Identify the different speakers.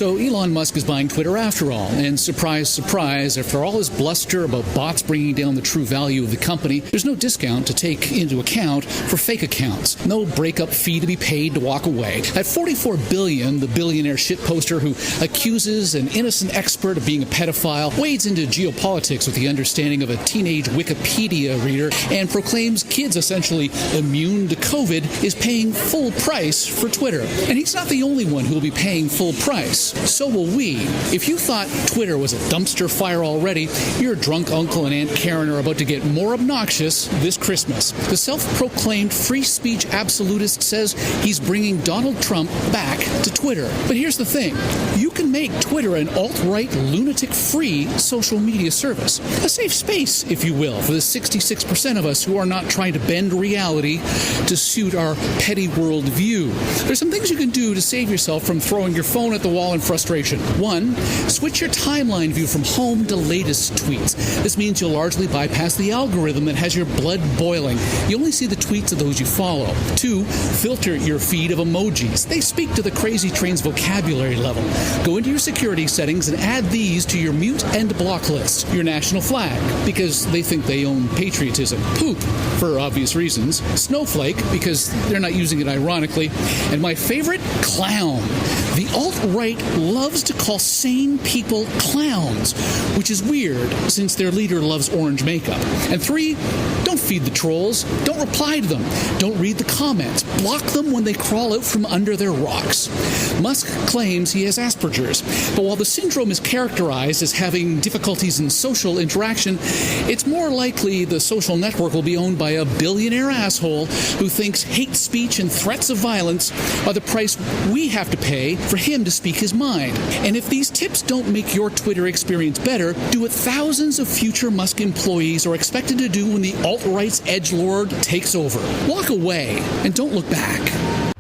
Speaker 1: So Elon Musk is buying Twitter after all, and surprise, surprise, after all his bluster about bots bringing down the true value of the company, there's no discount to take into account for fake accounts. No breakup fee to be paid to walk away. At $44 billion, the billionaire shitposter who accuses an innocent expert of being a pedophile wades into geopolitics with the understanding of a teenage Wikipedia reader and proclaims kids essentially immune to COVID is paying full price for Twitter. And he's not the only one who will be paying full price. So will we. If you thought Twitter was a dumpster fire already, your drunk uncle and Aunt Karen are about to get more obnoxious this Christmas. The self-proclaimed free speech absolutist says he's bringing Donald Trump back to Twitter. But here's the thing. You can make Twitter an alt-right, lunatic-free social media service. A safe space, if you will, for the 66% of us who are not trying to bend reality to suit our petty worldview. There's some things you can do to save yourself from throwing your phone at the wall in frustration. 1, switch your timeline view from home to latest tweets. This means you'll largely bypass the algorithm that has your blood boiling. You only see the tweets of those you follow. 2, filter your feed of emojis. They speak to the crazy train's vocabulary level. Go into your security settings and add these to your mute and block list. Your national flag, because they think they own patriotism. Poop, for obvious reasons. Snowflake, because they're not using it ironically. And my favorite, clown. The alt-right loves to call sane people clowns, which is weird since their leader loves orange makeup. And 3, don't feed the trolls. Don't reply to them. Don't read the comments. Block them when they crawl out from under their rocks. Musk claims he has Asperger's, but while the syndrome is characterized as having difficulties in social interaction, it's more likely the social network will be owned by a billionaire asshole who thinks hate speech and threats of violence are the price we have to pay for him to speak his mind. And if these tips don't make your Twitter experience better, do what thousands of future Musk employees are expected to do when the alt-right's edgelord takes over. Walk away and don't look back.